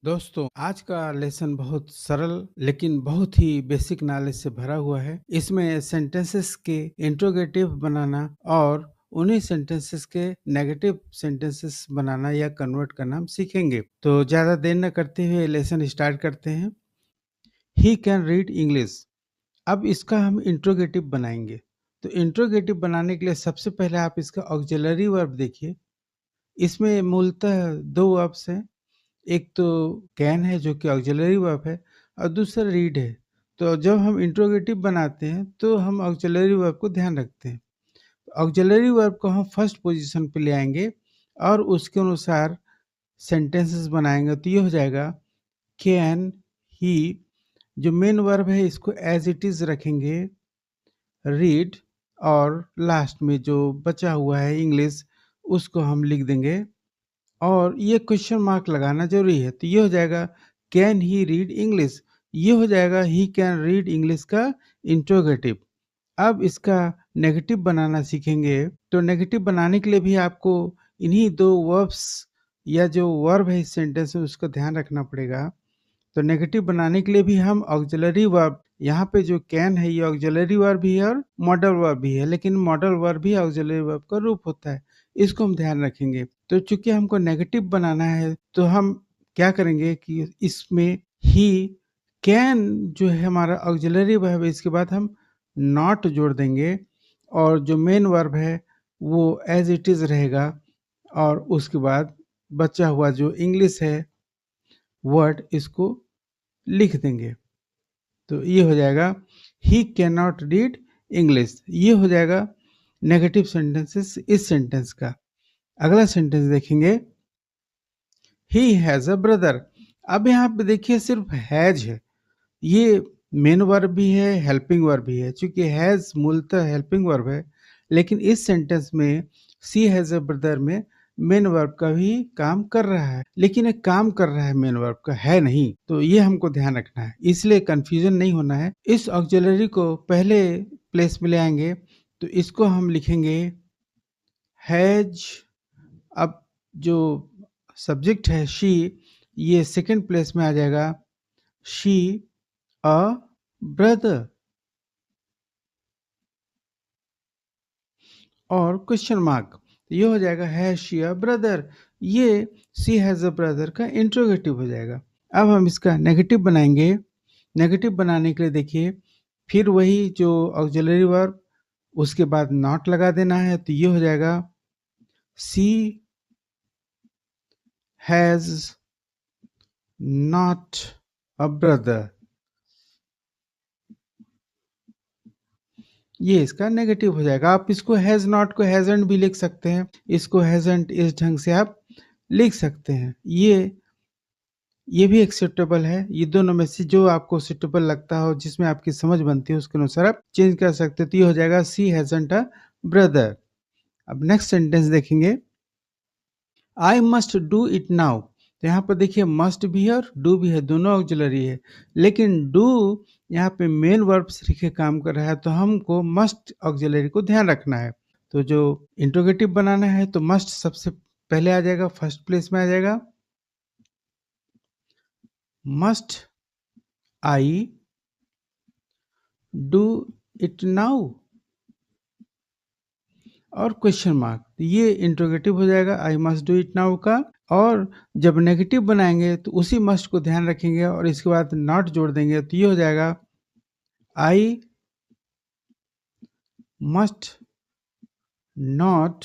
दोस्तों, आज का लेसन बहुत सरल लेकिन बहुत ही बेसिक नॉलेज से भरा हुआ है। इसमें सेंटेंसेस के इंट्रोगेटिव बनाना और उन्हीं सेंटेंसेस के नेगेटिव सेंटेंसेस बनाना या कन्वर्ट करना हम सीखेंगे। तो ज़्यादा देर न करते हुए लेसन स्टार्ट करते हैं। He can read English. अब इसका हम इंट्रोगेटिव बनाएंगे। तो इंट्रोगेटिव बनाने के लिए सबसे पहले आप इसका ऑक्सिलरी वर्ब देखिए। इसमें मूलतः 2 वर्ब्स हैं। एक तो कैन है जो कि ऑक्सिलरी वर्ब है और दूसरा रीड है। तो जब हम इंट्रोगेटिव बनाते हैं तो हम ऑक्सिलरी वर्ब को ध्यान रखते हैं। ऑक्सिलरी वर्ब को हम फर्स्ट पोजीशन पे ले आएंगे और उसके अनुसार सेंटेंसेस बनाएंगे। तो ये हो जाएगा कैन ही। जो मेन वर्ब है इसको एज इट इज रखेंगे, रीड, और लास्ट में जो बचा हुआ है इंग्लिश उसको हम लिख देंगे और ये क्वेश्चन मार्क लगाना जरूरी है। तो ये हो जाएगा कैन ही रीड इंग्लिश। ये हो जाएगा ही कैन रीड इंग्लिश का इंट्रोगेटिव। अब इसका नेगेटिव बनाना सीखेंगे। तो नेगेटिव बनाने के लिए भी आपको इन्हीं 2 वर्ब्स या जो वर्ब है इस सेंटेंस में उसका ध्यान रखना पड़ेगा। तो नेगेटिव बनाने के लिए भी हम ऑक्सिलरी वर्ब, यहाँ पे जो कैन है ये ऑक्सिलरी वर्ब भी है और मॉडल वर्ब भी है, लेकिन मॉडल वर्ब भी ऑक्सिलरी वर्ब का रूप होता है। इसको हम ध्यान रखेंगे। तो चूंकि हमको नेगेटिव बनाना है तो हम क्या करेंगे कि इसमें ही कैन जो है हमारा ऑक्सिलरी वर्ब है, इसके बाद हम नॉट जोड़ देंगे और जो मेन वर्ब है वो एज इट इज रहेगा और उसके बाद बचा हुआ जो इंग्लिश है वर्ड इसको लिख देंगे। तो ये हो जाएगा he can not read English. ये हो जाएगा नेगेटिव सेंटेंसेस इस सेंटेंस का। अगला सेंटेंस देखेंगे, ही हैज अ ब्रदर। अब यहाँ पे देखिए सिर्फ हैज है, ये मेन वर्ब भी है, हेल्पिंग वर्ब भी है। चूंकि हैज मूलतः हेल्पिंग वर्ब है, लेकिन इस सेंटेंस में सी हैज अ ब्रदर में मेन वर्ब का भी काम कर रहा है, लेकिन एक काम कर रहा है मेन वर्ब का है नहीं। तो ये हमको ध्यान रखना है, इसलिए कंफ्यूजन नहीं होना है। इस ऑक्सिलरी को पहले प्लेस में ले आएंगे तो इसको हम लिखेंगे हैज। अब जो सब्जेक्ट है शी, ये सेकंड प्लेस में आ जाएगा, शी अ ब्रदर। और क्वेश्चन मार्क, ये हो जाएगा हैज शी अ ब्रदर। ये शी हैज अ ब्रदर का इंट्रोगेटिव हो जाएगा। अब हम इसका नेगेटिव बनाएंगे। नेगेटिव बनाने के लिए देखिए फिर वही जो ऑक्सिलरी वर्ब उसके बाद नॉट लगा देना है। तो ये हो जाएगा सी हैज नॉट अ ब्रदर। ये इसका नेगेटिव हो जाएगा। आप इसको हैज नॉट को हैजंट भी लिख सकते हैं, इसको हैजंट इस ढंग से आप लिख सकते हैं। ये भी एक्सेप्टेबल है। ये दोनों में से जो आपको सुटेबल लगता हो, जिसमें आपकी समझ बनती है, उसके अनुसार आप चेंज कर सकते हो। तो ये हो जाएगा सी हैजंट अ ब्रदर। अब नेक्स्ट सेंटेंस देखेंगे, I must do it now. तो यहाँ पर देखिए मस्ट भी है और डू भी है, दोनों ऑक्सिलरी है, लेकिन डू यहाँ पे मेन वर्ब से लिखे काम कर रहा है तो हमको मस्ट ऑक्सिलरी को ध्यान रखना है। तो जो इंट्रोगेटिव बनाना है तो मस्ट सबसे पहले आ जाएगा, फर्स्ट प्लेस में आ जाएगा। Must I do it now और क्वेश्चन मार्क, ये इंट्रोगेटिव हो जाएगा I must do it now का। और जब नेगेटिव बनाएंगे तो उसी मस्ट को ध्यान रखेंगे और इसके बाद नॉट जोड़ देंगे। तो ये हो जाएगा I must not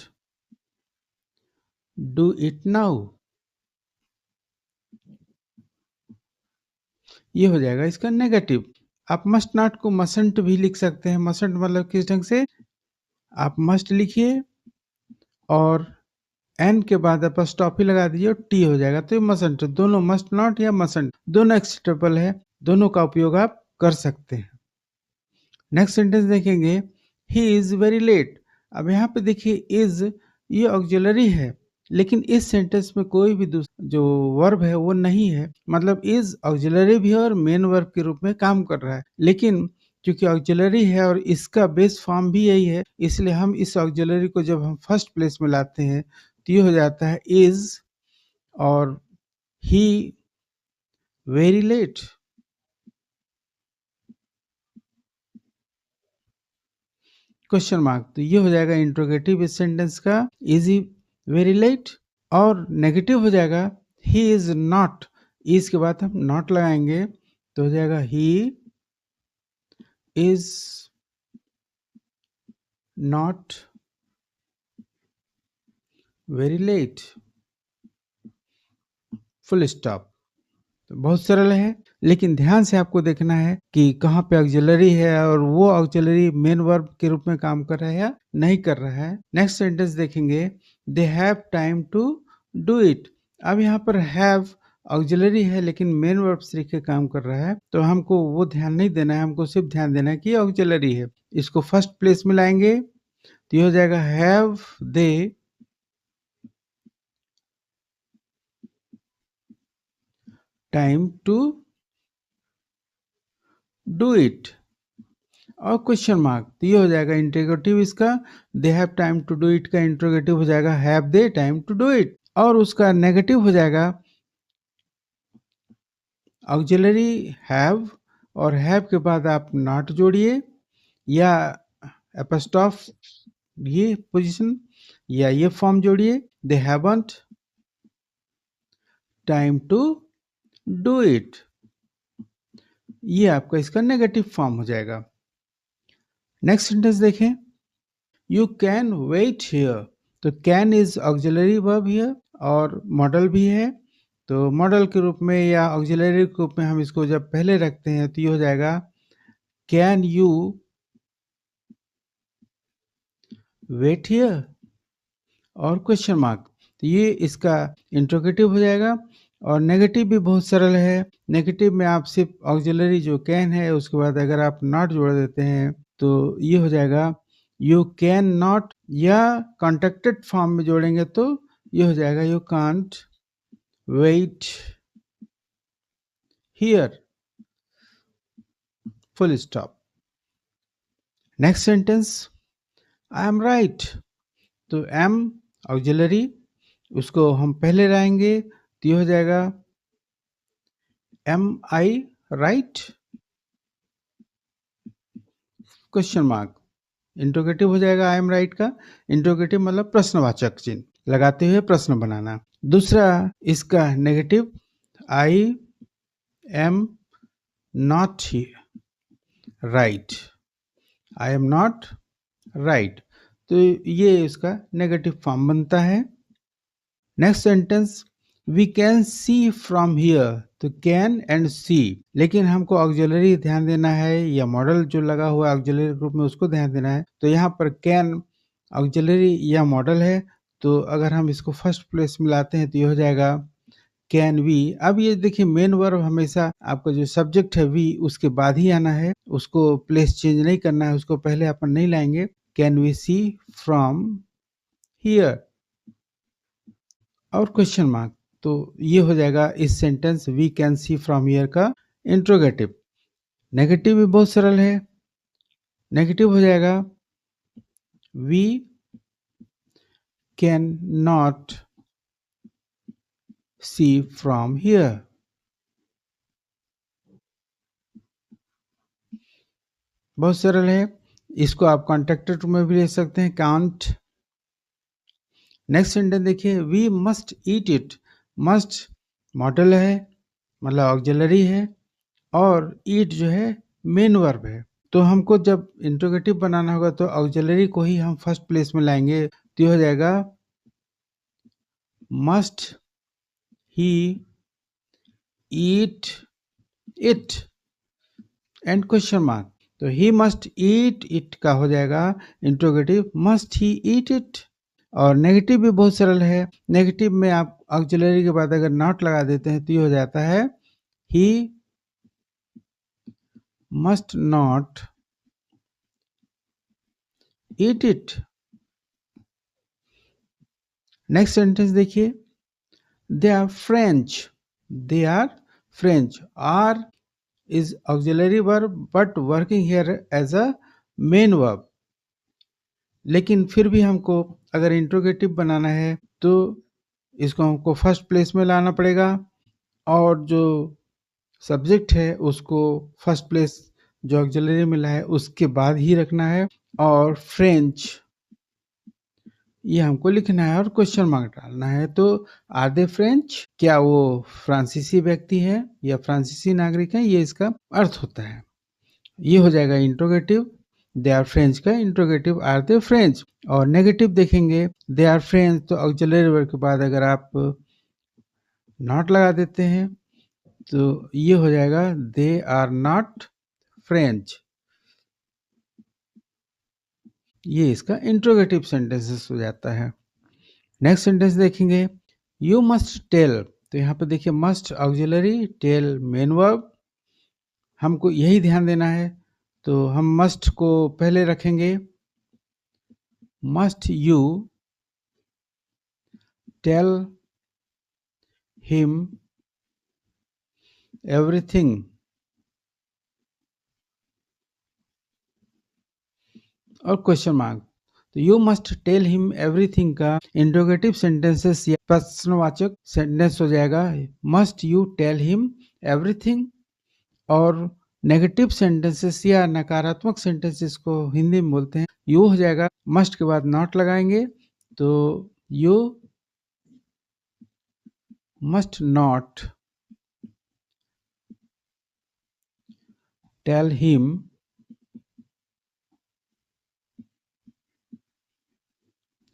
do it now. ये हो जाएगा इसका नेगेटिव। आप मस्ट नॉट को मसंट भी लिख सकते हैं। मसंट मतलब किस ढंग से, आप मस्ट लिखिए और एन के बाद आप स्टॉप ही लगा दीजिए और टी हो जाएगा। तो ये मसंट, दोनों मस्ट नॉट या मसंट दोनों एक्सेप्टेबल है, दोनों का उपयोग आप कर सकते हैं। नेक्स्ट सेंटेंस देखेंगे, ही इज वेरी लेट। अब यहाँ पे देखिए इज, ये ऑक्सिलरी है, लेकिन इस सेंटेंस में कोई भी जो वर्ब है वो नहीं है। मतलब इज ऑक्सिलरी भी है और मेन वर्ब के रूप में काम कर रहा है, लेकिन क्योंकि ऑक्सिलरी है और इसका बेस फॉर्म भी यही है, इसलिए हम इस ऑक्सिलरी को जब हम फर्स्ट प्लेस में लाते हैं तो ये हो जाता है इज और ही वेरी लेट। क्वेश्चन मार्क, तो ये हो जाएगा इंट्रोगेटिव सेंटेंस का इज ही वेरी लेट। और नेगेटिव हो जाएगा ही इज नॉट, इज के बाद हम नॉट लगाएंगे तो हो जाएगा he is not very late, full stop. तो बहुत सरल है, लेकिन ध्यान से आपको देखना है कि कहाँ पे ऑक्सिलरी है और वो ऑक्सिलरी मेन वर्ब के रूप में काम कर रहा है या नहीं कर रहा है। नेक्स्ट सेंटेंस देखेंगे, they have time to do it. अब यहाँ पर हैव ऑक्सिलरी है लेकिन मेन वर्ब तरीके काम कर रहा है, तो हमको वो ध्यान नहीं देना है, हमको सिर्फ ध्यान देना है कि ऑक्सिलरी है। इसको फर्स्ट प्लेस में लाएंगे तो ये हो जाएगा have they time to do it. और क्वेश्चन मार्क, तो ये हो जाएगा इंट्रोगेटिव इसका, they have time to do it का इंट्रोगेटिव हो जाएगा have they time to do it. और उसका नेगेटिव हो जाएगा ऑक्सिलरी हैव, और हैव के बाद आप नॉट जोड़िए या एपोस्ट्रोफ ये पोजीशन या ये फॉर्म जोड़िए, they haven't time to do it. ये आपका इसका नेगेटिव फॉर्म हो जाएगा। नेक्स्ट सेंटेंस देखें, यू कैन वेट हियर। तो can is auxiliary verb here और मॉडल भी है, तो मॉडल के रूप में या ऑक्सिलरी के रूप में हम इसको जब पहले रखते हैं तो ये हो जाएगा कैन यू वेट हियर और क्वेश्चन मार्क। तो ये इसका इंट्रोगेटिव हो जाएगा। और नेगेटिव भी बहुत सरल है, नेगेटिव में आप सिर्फ ऑक्सिलरी जो कैन है उसके बाद अगर आप नॉट जोड़ देते हैं तो ये हो जाएगा यू कैन नॉट, या कॉन्ट्रैक्टेड फॉर्म में जोड़ेंगे तो ये हो जाएगा you can't wait here, full stop. Next sentence, I am right. तो एम ऑक्सिलरी उसको हम पहले लाएंगे तो ये हो जाएगा am I right, question mark. Interrogative हो जाएगा आई एम राइट का, इंट्रोगेटिव मतलब प्रश्नवाचक चिन्ह लगाते हुए प्रश्न बनाना। दूसरा इसका negative, I am not right, I am not right, तो ये इसका नेगेटिव फॉर्म बनता है। Next sentence, we can see from here. तो कैन एंड सी, लेकिन हमको ऑक्सिलरी ध्यान देना है या मॉडल जो लगा हुआ है ऑक्सिलरी ग्रुप में उसको ध्यान देना है। तो यहाँ पर कैन ऑक्सिलरी या मॉडल है, तो अगर हम इसको फर्स्ट प्लेस में लाते हैं तो ये हो जाएगा कैन वी। अब ये देखिए मेन वर्ब हमेशा आपका जो सब्जेक्ट है वी उसके बाद ही आना है, उसको प्लेस चेंज नहीं करना है, उसको पहले अपन नहीं लाएंगे। Can we see from here और क्वेश्चन मार्क, तो ये हो जाएगा इस sentence we can see from here का इंट्रोगेटिव। नेगेटिव भी बहुत सरल है, नेगेटिव हो जाएगा we can not see from here. बहुत सरल है, इसको आप कॉन्ट्रैक्टेड में भी ले सकते हैं, कांट। नेक्स्ट सेंटेंस देखिए, we must eat it. Must modal है मतलब ऑक्सिलरी है और ईट जो है मेन वर्ब है, तो हमको जब इंट्रोगेटिव बनाना होगा तो ऑक्सिलरी को ही हम फर्स्ट प्लेस में लाएंगे, तो ये हो जाएगा must he eat it and question mark. तो ही मस्ट ईट इट का हो जाएगा interrogative must he eat it. और नेगेटिव भी बहुत सरल है, नेगेटिव में आप ऑक्सिलरी के बाद अगर नॉट लगा देते हैं तो ये हो जाता है he must not eat it. Next sentence देखिए, they are French. They are French, are is auxiliary verb but working here as a main verb। लेकिन फिर भी हमको अगर इंट्रोगेटिव बनाना है तो इसको हमको फर्स्ट प्लेस में लाना पड़ेगा, और जो सब्जेक्ट है उसको फर्स्ट प्लेस जो ऑक्सिलरी मिला है उसके बाद ही रखना है, और फ्रेंच ये हमको लिखना है और क्वेश्चन मार्क डालना है। तो आर दे फ्रेंच, क्या वो फ्रांसीसी व्यक्ति है या फ्रांसीसी नागरिक है, ये इसका अर्थ होता है। ये हो जाएगा इंट्रोगेटिव, दे आर फ्रेंच का इंट्रोगेटिव आर दे फ्रेंच। और नेगेटिव देखेंगे, दे आर फ्रेंच, तो ऑक्सिलरी वर्ब के बाद अगर आप नॉट लगा देते हैं तो ये हो जाएगा दे आर नॉट फ्रेंच। ये इसका इंट्रोगेटिव सेंटेंसेस हो जाता है। नेक्स्ट सेंटेंस देखेंगे, यू मस्ट टेल, तो यहाँ पे देखिए must auxiliary, tell main verb, हमको यही ध्यान देना है। तो हम मस्ट को पहले रखेंगे, must you tell him everything, और क्वेश्चन मार्क। तो you must tell him everything का इंट्रोगेटिव सेंटेंसेस या प्रश्नवाचक सेंटेंस हो जाएगा must you tell him everything. और नेगेटिव सेंटेंसेस या नकारात्मक सेंटेंसेस को हिंदी में बोलते हैं, यू हो जाएगा, मस्ट के बाद नॉट लगाएंगे, तो you must not tell him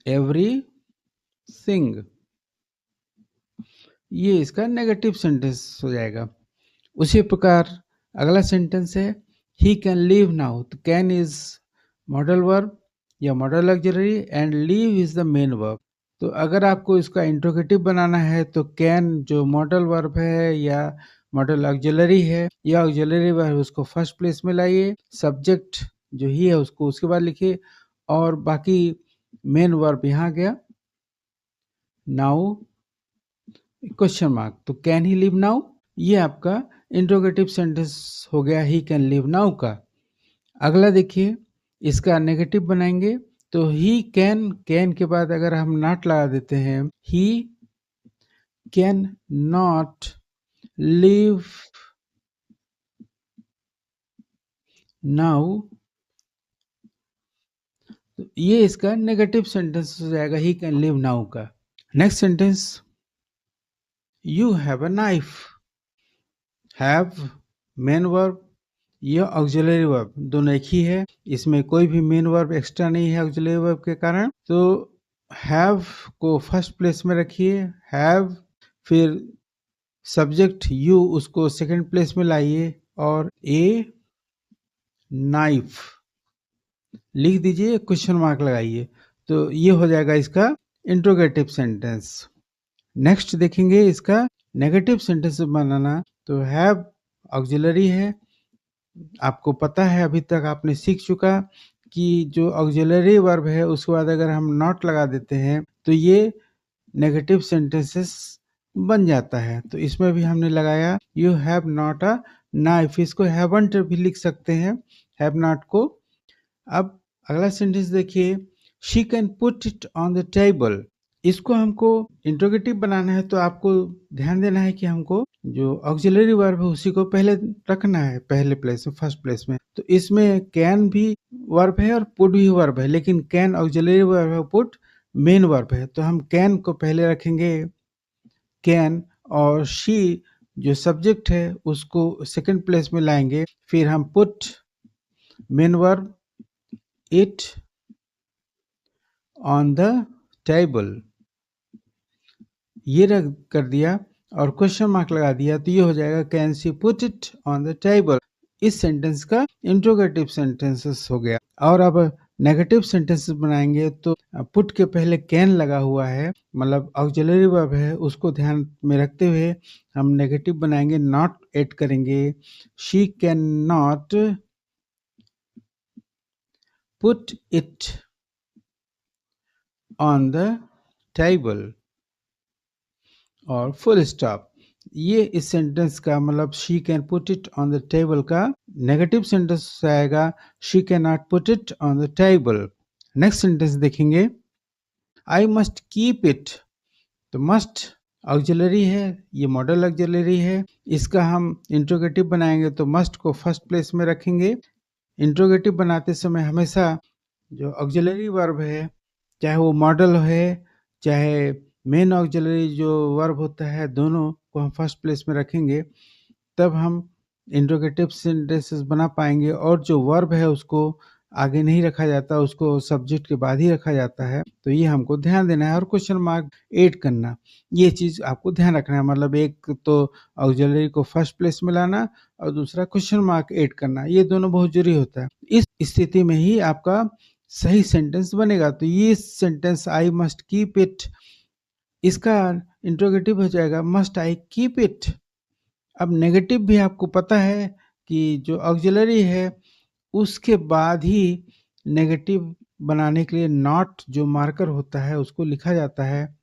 everything. ये इसका नेगेटिव सेंटेंस हो जाएगा। उसी प्रकार अगला सेंटेंस है, ही कैन लीव नाउ, तो कैन इज मॉडल वर्ब या model auxiliary and leave is the main verb. तो अगर आपको इसका इंट्रोगेटिव बनाना है तो कैन जो मॉडल वर्ब है या मॉडल ऑक्सिलरी है या ऑक्सिलरी वर्ब उसको फर्स्ट प्लेस में लाइए, सब्जेक्ट जो ही है उसको उसके बाद लिखिए, और बाकी मेन वर्ब यहाँ गया नाउ क्वेश्चन मार्क, तो कैन ही लिव नाउ, ये आपका इंट्रोगेटिव सेंटेंस हो गया ही कैन लिव नाउ का। अगला देखिए, इसका नेगेटिव बनाएंगे, तो ही कैन, कैन के बाद अगर हम नॉट लगा देते हैं, he can not live now, तो ये इसका नेगेटिव सेंटेंस हो जाएगा ही कैन लिव नाउ का। Next sentence, you have a knife, have main verb, यह ऑक्सिलरी वर्ब दोनों एक ही है, इसमें कोई भी मेन वर्ब एक्स्ट्रा नहीं है ऑक्सिलरी वर्ब के कारण। तो हैव को फर्स्ट प्लेस में रखिए, हैव, फिर सब्जेक्ट यू उसको सेकंड प्लेस में लाइए, और ए नाइफ लिख दीजिए, क्वेश्चन मार्क लगाइए, तो ये हो जाएगा इसका इंट्रोगेटिव सेंटेंस। नेक्स्ट देखेंगे इसका नेगेटिव सेंटेंस बनाना, तो हैव ऑक्सिलरी है, आपको पता है अभी तक आपने सीख चुका कि जो ऑक्सिलरी वर्ब है उसके बाद अगर हम नॉट लगा देते हैं तो ये नेगेटिव सेंटेंसेस बन जाता है। तो इसमें भी हमने लगाया you have not a knife, इसको हैवंट भी लिख सकते हैं हैव नॉट को। अब अगला सेंटेंस देखिए, she can put it on the table, इसको हमको इंट्रोगेटिव बनाना है, तो आपको ध्यान देना है कि हमको जो ऑक्सिलरी वर्ब है उसी को पहले रखना है, पहले प्लेस में, फर्स्ट प्लेस में। तो इसमें कैन भी वर्ब है और पुट भी वर्ब है, लेकिन कैन ऑक्सिलरी वर्ब है, पुट मेन वर्ब है, तो हम कैन को पहले रखेंगे, कैन, और शी जो सब्जेक्ट है उसको सेकंड प्लेस में लाएंगे, फिर हम put main verb it on the table, ये रख कर दिया और क्वेश्चन मार्क लगा दिया, तो ये हो जाएगा can she put it on the table. इस सेंटेंस का इंट्रोगेटिव सेंटेंसेस हो गया। और अब नेगेटिव सेंटेंसेस बनाएंगे, तो पुट के पहले कैन लगा हुआ है, मतलब ऑक्सिलरी वर्ब है, उसको ध्यान में रखते हुए हम नेगेटिव बनाएंगे, नॉट ऐड करेंगे, she can not put it on the table, और फुल स्टॉप। ये इस सेंटेंस का मतलब she can put it on the table का नेगेटिव सेंटेंस आएगा, she can not put it on the table. Next sentence देखेंगे, I must keep it, तो must auxiliary है, ये मॉडल ऑक्सिलरी है। इसका हम इंट्रोगेटिव बनाएंगे तो मस्ट को फर्स्ट प्लेस में रखेंगे। इंट्रोगेटिव बनाते समय हमेशा जो ऑक्सिलरी वर्ब है, चाहे वो मॉडल है चाहे मेन ऑक्सिलरी जो वर्ब होता है, दोनों को हम फर्स्ट प्लेस में रखेंगे, तब हम इंट्रोगेटिव सेंटेंसेस बना पाएंगे। और जो वर्ब है उसको आगे नहीं रखा जाता, उसको सब्जेक्ट के बाद ही रखा जाता है। तो ये हमको ध्यान देना है। और क्वेश्चन मार्क ऐड करना, ये चीज आपको ध्यान रखना है। मतलब एक तो ऑक्सिलरी को फर्स्ट प्लेस में लाना और दूसरा क्वेश्चन मार्क ऐड करना, ये दोनों बहुत जरूरी होता है। इस स्थिति में ही आपका सही सेंटेंस बनेगा। तो ये sentence I must keep it, इसका इंट्रोगेटिव हो जाएगा मस्ट आई कीप इट। अब नेगेटिव भी आपको पता है कि जो ऑक्सिलरी है उसके बाद ही नेगेटिव बनाने के लिए नॉट जो मार्कर होता है उसको लिखा जाता है।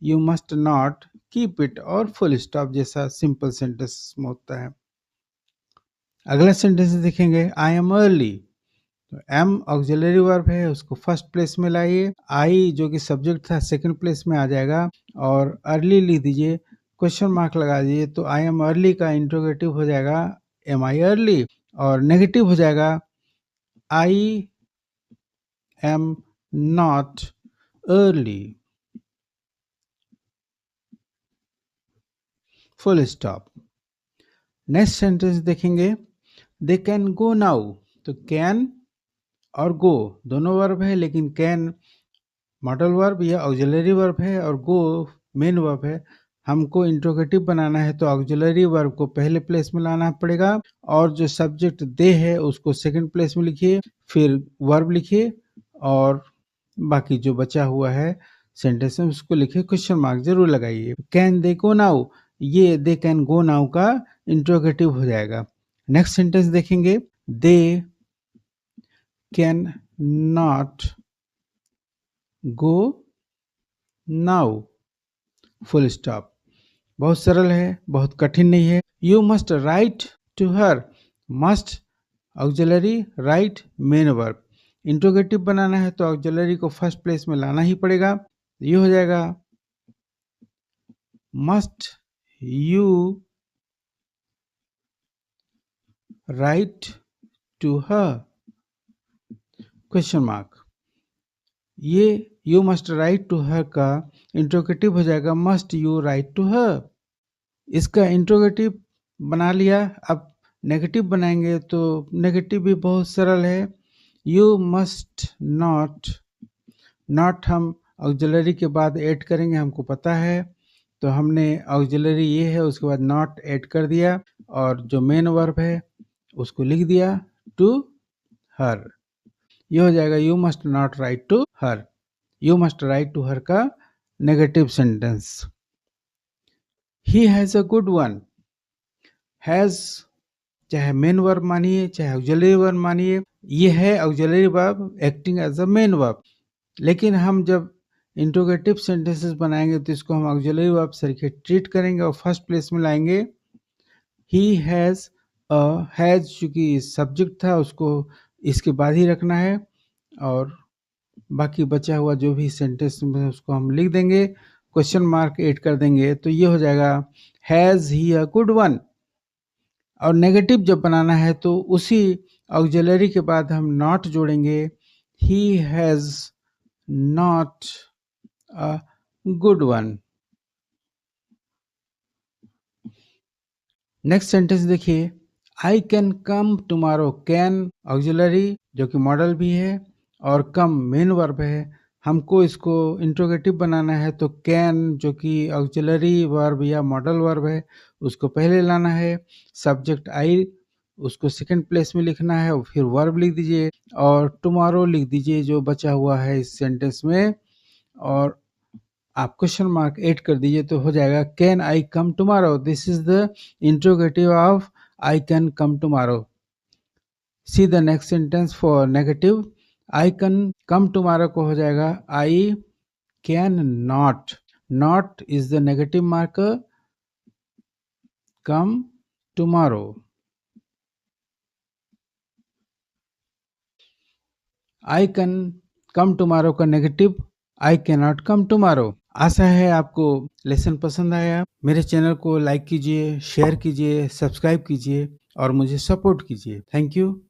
You must not keep it और फुल स्टॉप जैसा सिंपल सेंटेंस में होता है। अगला सेंटेंस देखेंगे, आई एम अर्ली। तो एम ऑक्सिलरी वर्ब है, उसको फर्स्ट प्लेस में लाइए। आई जो कि सब्जेक्ट था सेकंड प्लेस में आ जाएगा और अर्ली लिख दीजिए, क्वेश्चन मार्क लगा दीजिए। तो आई एम अर्ली का इंट्रोगेटिव हो जाएगा एम आई अर्ली, और नेगेटिव हो जाएगा I am not early, full stop. Next sentence देखेंगे, दे कैन गो नाउ। तो कैन और गो दोनों वर्ब है, लेकिन कैन मॉडल वर्ब या ऑक्सिलरी वर्ब है और गो मेन वर्ब है। हमको इंट्रोगेटिव बनाना है तो ऑक्सिलरी वर्ब को पहले प्लेस में लाना पड़ेगा और जो सब्जेक्ट दे है उसको सेकंड प्लेस में लिखिए, फिर वर्ब लिखिए और बाकी जो बचा हुआ है सेंटेंस में उसको लिखिए, क्वेश्चन मार्क जरूर लगाइए। कैन दे गो नाउ, ये दे कैन गो नाउ का इंट्रोगेटिव हो जाएगा। नेक्स्ट सेंटेंस देखेंगे, they can not go now, full stop. बहुत सरल है, बहुत कठिन नहीं है। You must write to her, must auxiliary, write main verb. Interrogative बनाना है तो ऑक्सिलरी को फर्स्ट प्लेस में लाना ही पड़ेगा। ये हो जाएगा must you write to her, question mark. ये you must write to her का इंट्रोगेटिव हो जाएगा must you write to her. इसका इंट्रोगेटिव बना लिया। अब नेगेटिव बनाएंगे तो नेगेटिव भी बहुत सरल है। यू मस्ट नॉट, नॉट हम ऑक्सिलरी के बाद ऐड करेंगे, हमको पता है। तो हमने ऑक्सिलरी ये है, उसके बाद नॉट ऐड कर दिया और जो मेन वर्ब है उसको लिख दिया टू हर। ये हो जाएगा you must not write to her. You must write to her का negative sentence. He has a good one, has चाहे मेन वर्ब मानिए चाहे ऑक्सिलरी वर्ब मानिए, ये है auxiliary verb acting as a main verb. लेकिन हम जब इंट्रोगेटिव सेंटेंसेस बनाएंगे तो इसको हम ऑक्सिलरी वर्ब से ट्रीट करेंगे और फर्स्ट प्लेस में लाएंगे। ही हैज अ, हैज चूंकि सब्जेक्ट था उसको इसके बाद ही रखना है और बाकी बचा हुआ जो भी सेंटेंस में उसको हम लिख देंगे, क्वेश्चन मार्क ऐड कर देंगे। तो ये हो जाएगा has he a good one. और नेगेटिव जब बनाना है तो उसी ऑक्सिलरी के बाद हम नॉट जोड़ेंगे, he has not a good one. Next sentence देखिए, I can come tomorrow. Can auxiliary जो कि मॉडल भी है और कम मेन वर्ब है। हमको इसको इंट्रोगेटिव बनाना है तो कैन जो कि ऑक्सिलरी वर्ब या मॉडल वर्ब है उसको पहले लाना है, सब्जेक्ट आई उसको सेकंड प्लेस में लिखना है और फिर वर्ब लिख दीजिए और टुमारो लिख दीजिए जो बचा हुआ है इस सेंटेंस में, और आप क्वेश्चन मार्क ऐड कर दीजिए तो हो जाएगा can I come tomorrow. This is the interrogative of I can come tomorrow. See the next sentence for negative, I can come tomorrow को हो जाएगा I can not. Not is the negative marker, come tomorrow. I can come tomorrow का negative I can not come tomorrow. आशा है आपको lesson पसंद आया। मेरे चैनल को लाइक कीजिए, शेयर कीजिए, सब्सक्राइब कीजिए और मुझे सपोर्ट कीजिए। Thank you.